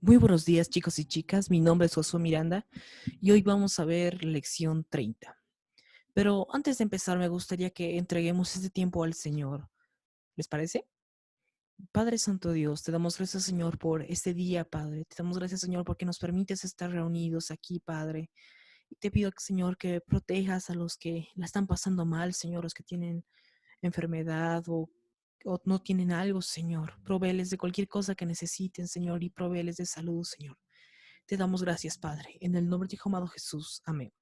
Muy buenos días, chicos y chicas. Mi nombre es Josué Miranda y hoy vamos a ver lección 30. Pero antes de empezar, me gustaría que entreguemos este tiempo al Señor. ¿Les parece? Padre Santo Dios, te damos gracias, Señor, por este día, Padre. Te damos gracias, Señor, porque nos permites estar reunidos aquí, Padre. Y te pido, Señor, que protejas a los que la están pasando mal, Señor, los que tienen enfermedad o no tienen algo, Señor. Provéeles de cualquier cosa que necesiten, Señor, y provéeles de salud, Señor. Te damos gracias, Padre, en el nombre de tu amado Jesús. Amén.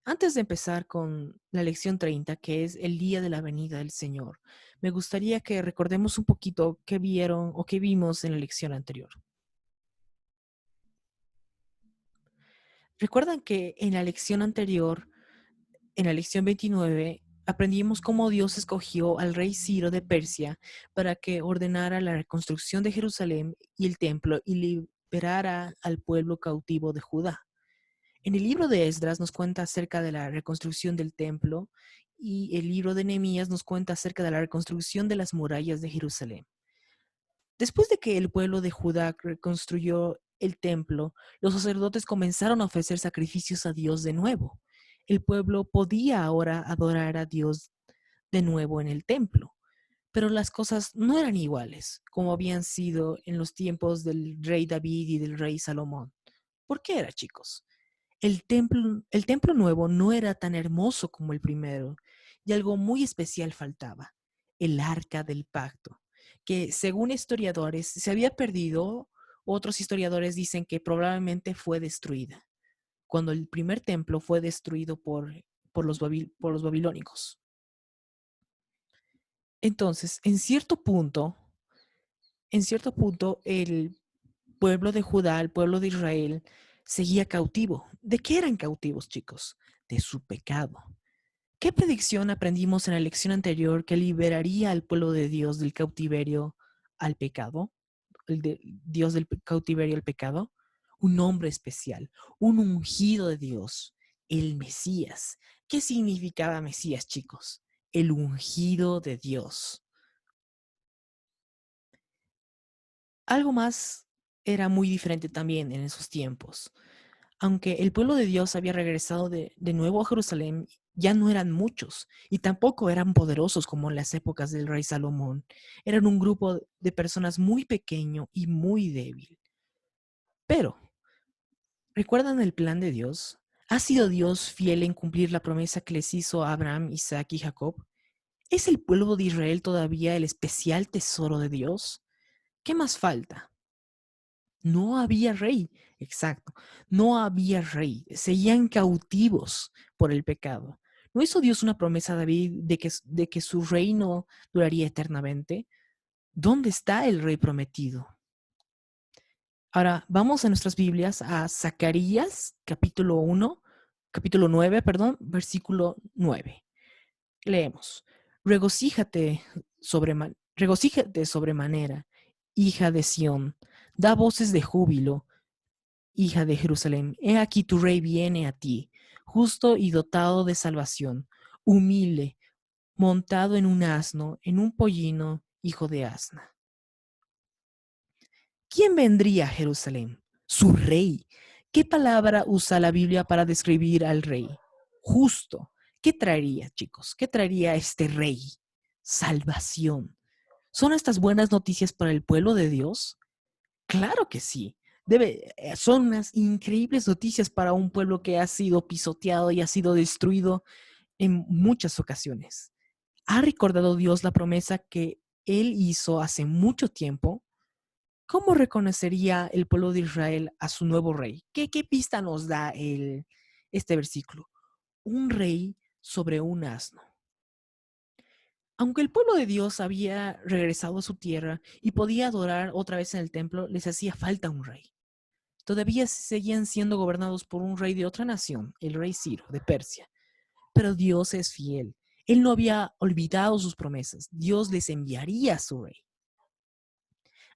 Antes de empezar con la lección 30, que es el día de la venida del Señor, me gustaría que recordemos un poquito qué vieron o qué vimos en la lección anterior. Recuerdan que en la lección anterior, en la lección 29, aprendimos cómo Dios escogió al rey Ciro de Persia para que ordenara la reconstrucción de Jerusalén y el templo y liberara al pueblo cautivo de Judá. En el libro de Esdras nos cuenta acerca de la reconstrucción del templo y el libro de Nehemías nos cuenta acerca de la reconstrucción de las murallas de Jerusalén. Después de que el pueblo de Judá reconstruyó el templo, los sacerdotes comenzaron a ofrecer sacrificios a Dios de nuevo. El pueblo podía ahora adorar a Dios de nuevo en el templo, pero las cosas no eran iguales como habían sido en los tiempos del rey David y del rey Salomón. ¿Por qué era, chicos? El templo nuevo no era tan hermoso como el primero, y algo muy especial faltaba, el arca del pacto, que según historiadores se había perdido. Otros historiadores dicen que probablemente fue destruida, cuando el primer templo fue destruido por los babilónicos. Entonces, en cierto punto, el pueblo de Judá, el pueblo de Israel, seguía cautivo. ¿De qué eran cautivos, chicos? De su pecado. ¿Qué predicción aprendimos en la lección anterior que liberaría al pueblo de Dios del cautiverio al pecado? Dios del cautiverio al pecado. Un hombre especial, un ungido de Dios, el Mesías. ¿Qué significaba Mesías, chicos? El ungido de Dios. Algo más era muy diferente también en esos tiempos. Aunque el pueblo de Dios había regresado de nuevo a Jerusalén, ya no eran muchos y tampoco eran poderosos como en las épocas del rey Salomón. Eran un grupo de personas muy pequeño y muy débil. Pero, ¿recuerdan el plan de Dios? ¿Ha sido Dios fiel en cumplir la promesa que les hizo a Abraham, Isaac y Jacob? ¿Es el pueblo de Israel todavía el especial tesoro de Dios? ¿Qué más falta? No había rey, exacto, no había rey, seguían cautivos por el pecado. ¿No hizo Dios una promesa a David de que su reino duraría eternamente? ¿Dónde está el rey prometido? Ahora, vamos a nuestras Biblias a Zacarías, capítulo 9, perdón, versículo 9. Leemos, regocíjate sobremanera, hija de Sión, da voces de júbilo, hija de Jerusalén, he aquí tu rey viene a ti, justo y dotado de salvación, humilde, montado en un asno, en un pollino, hijo de asna. ¿Quién vendría a Jerusalén? Su rey. ¿Qué palabra usa la Biblia para describir al rey? Justo. ¿Qué traería, chicos? ¿Qué traería este rey? Salvación. ¿Son estas buenas noticias para el pueblo de Dios? Claro que sí. Son unas increíbles noticias para un pueblo que ha sido pisoteado y ha sido destruido en muchas ocasiones. ¿Ha recordado Dios la promesa que Él hizo hace mucho tiempo? ¿Cómo reconocería el pueblo de Israel a su nuevo rey? ¿Qué pista nos da este versículo? Un rey sobre un asno. Aunque el pueblo de Dios había regresado a su tierra y podía adorar otra vez en el templo, les hacía falta un rey. Todavía seguían siendo gobernados por un rey de otra nación, el rey Ciro de Persia. Pero Dios es fiel. Él no había olvidado sus promesas. Dios les enviaría a su rey.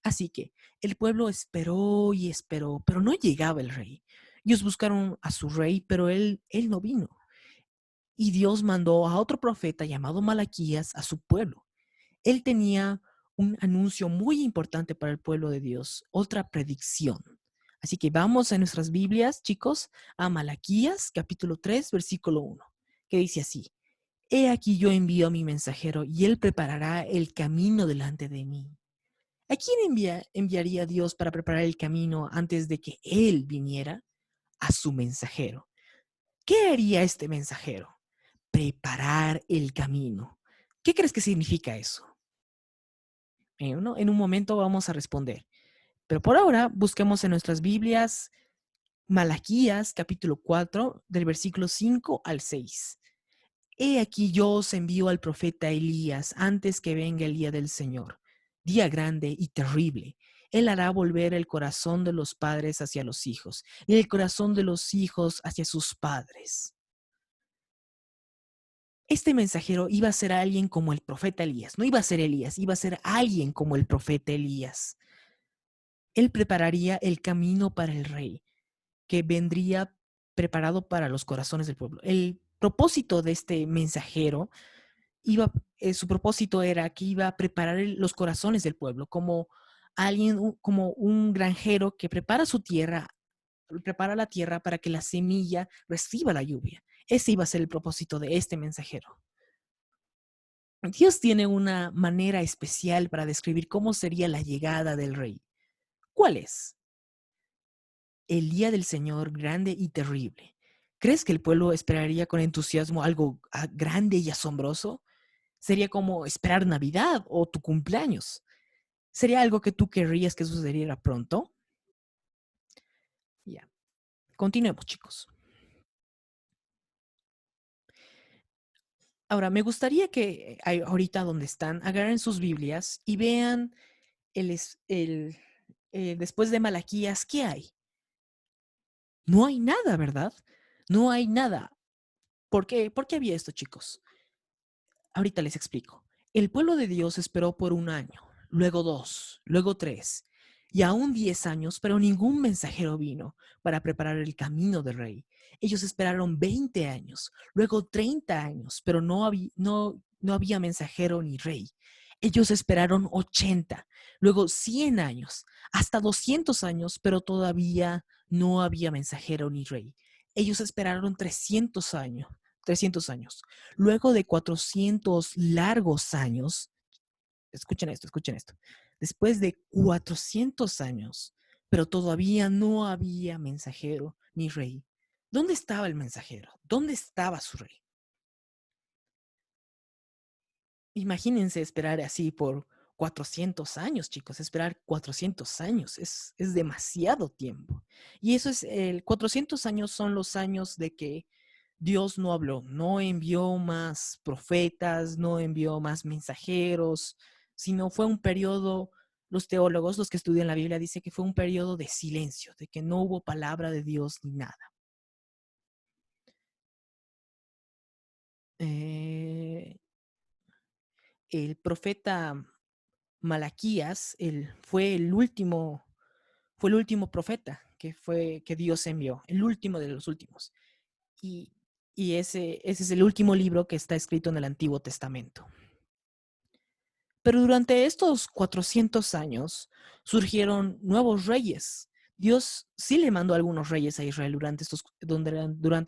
Así que el pueblo esperó y esperó, pero no llegaba el rey. Ellos buscaron a su rey, pero él no vino. Y Dios mandó a otro profeta llamado Malaquías a su pueblo. Él tenía un anuncio muy importante para el pueblo de Dios, otra predicción. Así que vamos a nuestras Biblias, chicos, a Malaquías, capítulo 3, versículo 1, que dice así: He aquí yo envío a mi mensajero y él preparará el camino delante de mí. ¿A quién enviaría Dios para preparar el camino antes de que él viniera? A su mensajero. ¿Qué haría este mensajero? Preparar el camino. ¿Qué crees que significa eso? En un momento vamos a responder. Pero por ahora busquemos en nuestras Biblias Malaquías capítulo 4 del versículo 5 al 6. He aquí yo os envío al profeta Elías antes que venga el día del Señor, día grande y terrible. Él hará volver el corazón de los padres hacia los hijos y el corazón de los hijos hacia sus padres. Este mensajero iba a ser alguien como el profeta Elías. No iba a ser Elías, iba a ser alguien como el profeta Elías. Él prepararía el camino para el rey, que vendría preparado para los corazones del pueblo. El propósito de este mensajero su propósito era que iba a preparar los corazones del pueblo, como alguien, como un granjero que prepara la tierra para que la semilla reciba la lluvia. Ese iba a ser el propósito de este mensajero. Dios tiene una manera especial para describir cómo sería la llegada del rey. ¿Cuál es? El día del Señor grande y terrible. ¿Crees que el pueblo esperaría con entusiasmo algo grande y asombroso? Sería como esperar Navidad o tu cumpleaños. ¿Sería algo que tú querrías que sucediera pronto? Ya, continuemos, chicos. Ahora, me gustaría que ahorita donde están, agarren sus Biblias y vean después de Malaquías, ¿qué hay? No hay nada, ¿verdad? No hay nada. ¿Por qué? ¿Por qué había esto, chicos? Ahorita les explico. El pueblo de Dios esperó por 1 año, luego 2, luego 3, y aún 10 años, pero ningún mensajero vino para preparar el camino del rey. Ellos esperaron 20 años, luego 30 años, pero no había mensajero ni rey. Ellos esperaron 80, luego 100 años, hasta 200 años, pero todavía no había mensajero ni rey. Ellos esperaron 300 años. Luego de 400 largos años, escuchen esto, después de 400 años, pero todavía no había mensajero ni rey. ¿Dónde estaba el mensajero? ¿Dónde estaba su rey? Imagínense esperar así por 400 años, chicos. Esperar 400 años es demasiado tiempo. Y 400 años son los años de que Dios no habló, no envió más profetas, no envió más mensajeros, sino fue un periodo, los teólogos, los que estudian la Biblia, dicen que fue un periodo de silencio, de que no hubo palabra de Dios ni nada. Eh, el profeta Malaquías fue el último profeta que Dios envió, el último de los últimos. Y, y ese es el último libro que está escrito en el Antiguo Testamento. Pero durante estos 400 años surgieron nuevos reyes. Dios sí le mandó algunos reyes a Israel durante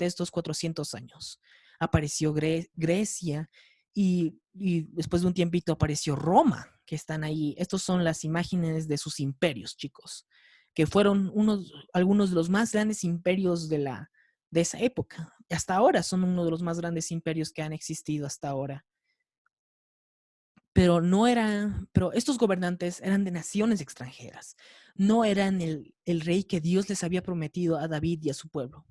estos 400 años. Apareció Grecia y después de un tiempito apareció Roma, que están ahí. Estas son las imágenes de sus imperios, chicos, que fueron algunos de los más grandes imperios de esa época. Hasta ahora son uno de los más grandes imperios que han existido hasta ahora. Pero estos gobernantes eran de naciones extranjeras, no eran el rey que Dios les había prometido a David y a su pueblo.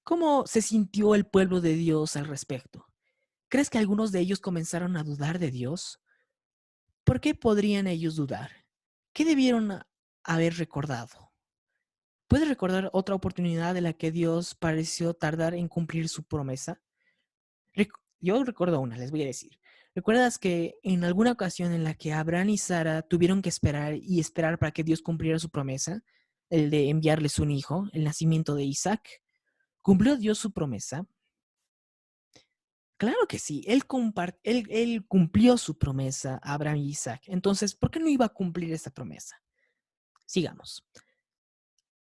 ¿Cómo se sintió el pueblo de Dios al respecto? ¿Crees que algunos de ellos comenzaron a dudar de Dios? ¿Por qué podrían ellos dudar? ¿Qué debieron haber recordado? ¿Puedes recordar otra oportunidad de la que Dios pareció tardar en cumplir su promesa? Yo recuerdo una, les voy a decir. ¿Recuerdas que en alguna ocasión en la que Abraham y Sara tuvieron que esperar y esperar para que Dios cumpliera su promesa, el de enviarles un hijo, el nacimiento de Isaac? ¿Cumplió Dios su promesa? Claro que sí, él cumplió su promesa a Abraham y Isaac. Entonces, ¿por qué no iba a cumplir esa promesa? Sigamos.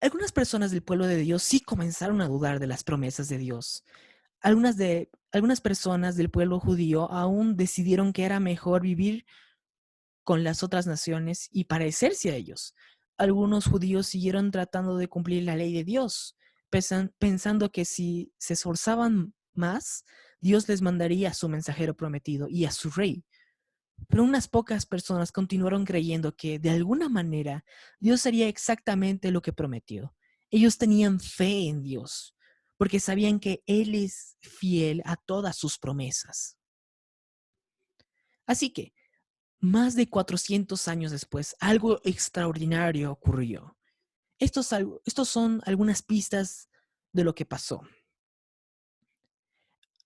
Algunas personas del pueblo de Dios sí comenzaron a dudar de las promesas de Dios. Algunas personas del pueblo judío aún decidieron que era mejor vivir con las otras naciones y parecerse a ellos. Algunos judíos siguieron tratando de cumplir la ley de Dios, pensando que si se esforzaban más, Dios les mandaría a su mensajero prometido y a su rey. Pero unas pocas personas continuaron creyendo que, de alguna manera, Dios haría exactamente lo que prometió. Ellos tenían fe en Dios, porque sabían que Él es fiel a todas sus promesas. Así que, más de 400 años después, algo extraordinario ocurrió. Estos son algunas pistas de lo que pasó.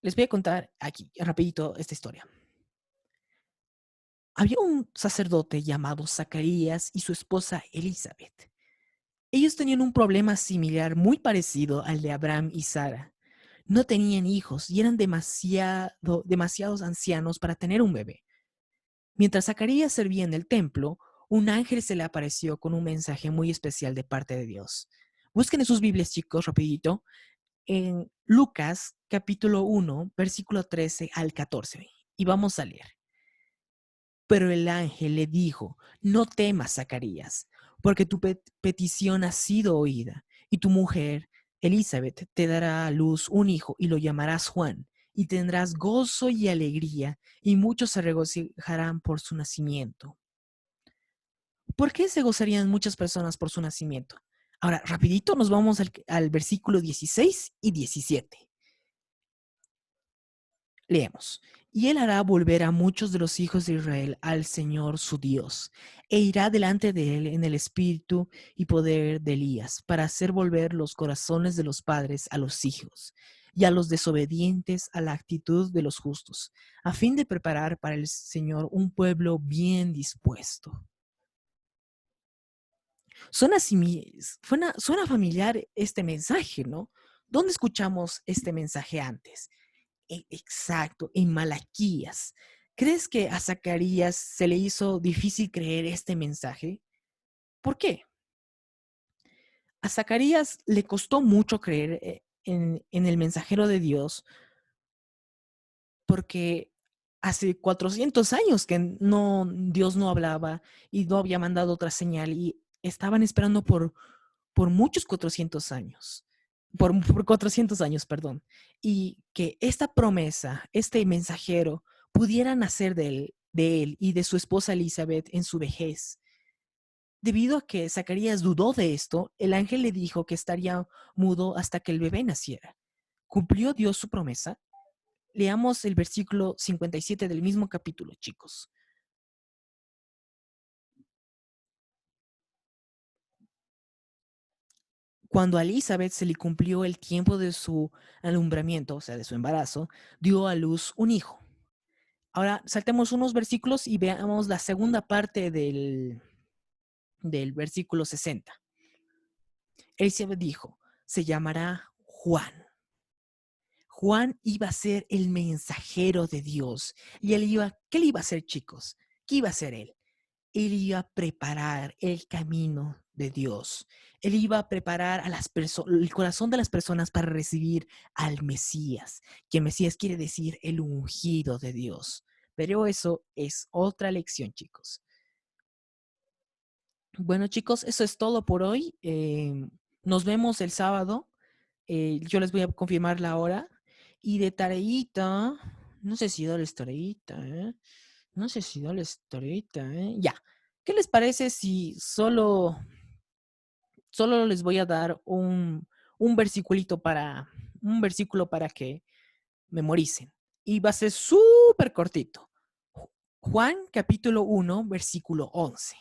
Les voy a contar aquí, rapidito, esta historia. Había un sacerdote llamado Zacarías y su esposa Elizabeth. Ellos tenían un problema similar, muy parecido al de Abraham y Sara. No tenían hijos y eran demasiados ancianos para tener un bebé. Mientras Zacarías servía en el templo, un ángel se le apareció con un mensaje muy especial de parte de Dios. Busquen en sus Biblias, chicos, rapidito, en Lucas capítulo 1, versículo 13 al 14. Y vamos a leer. Pero el ángel le dijo, no temas, Zacarías, porque tu petición ha sido oída, y tu mujer, Elizabeth, te dará a luz un hijo y lo llamarás Juan, y tendrás gozo y alegría, y muchos se regocijarán por su nacimiento. ¿Por qué se gozarían muchas personas por su nacimiento? Ahora, rapidito nos vamos al versículo 16 y 17. Leemos. Y él hará volver a muchos de los hijos de Israel al Señor su Dios, e irá delante de él en el espíritu y poder de Elías, para hacer volver los corazones de los padres a los hijos, y a los desobedientes a la actitud de los justos, a fin de preparar para el Señor un pueblo bien dispuesto. Suena familiar este mensaje, ¿no? ¿Dónde escuchamos este mensaje antes? Exacto, en Malaquías. ¿Crees que a Zacarías se le hizo difícil creer este mensaje? ¿Por qué? A Zacarías le costó mucho creer en el mensajero de Dios porque hace 400 años que Dios no hablaba y no había mandado otra señal y estaban esperando por muchos 400 años, por 400 años, perdón, y que esta promesa, este mensajero, pudiera nacer de él y de su esposa Elizabeth en su vejez. Debido a que Zacarías dudó de esto, el ángel le dijo que estaría mudo hasta que el bebé naciera. ¿Cumplió Dios su promesa? Leamos el versículo 57 del mismo capítulo, chicos. Cuando a Elizabeth se le cumplió el tiempo de su alumbramiento, o sea, de su embarazo, dio a luz un hijo. Ahora saltemos unos versículos y veamos la segunda parte del versículo 60. Elizabeth dijo, se llamará Juan. Juan iba a ser el mensajero de Dios. Y ¿qué le iba a hacer, chicos? ¿Qué iba a hacer él? Él iba a preparar el camino de Dios. Él iba a preparar el corazón de las personas para recibir al Mesías, que Mesías quiere decir el ungido de Dios. Pero eso es otra lección, chicos. Bueno, chicos, eso es todo por hoy. Nos vemos el sábado. Yo les voy a confirmar la hora. Y de tareita, no sé si darles tareita, ¿eh? No sé si darles tareita, ¿eh? Ya. ¿Qué les parece si solo les voy a dar un un versículo para que memoricen? Y va a ser súper cortito. Juan capítulo 1, versículo 11.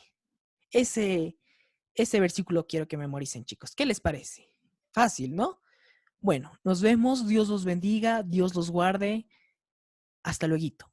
Ese, ese versículo quiero que memoricen, chicos. ¿Qué les parece? Fácil, ¿no? Bueno, nos vemos. Dios los bendiga. Dios los guarde. Hasta luego.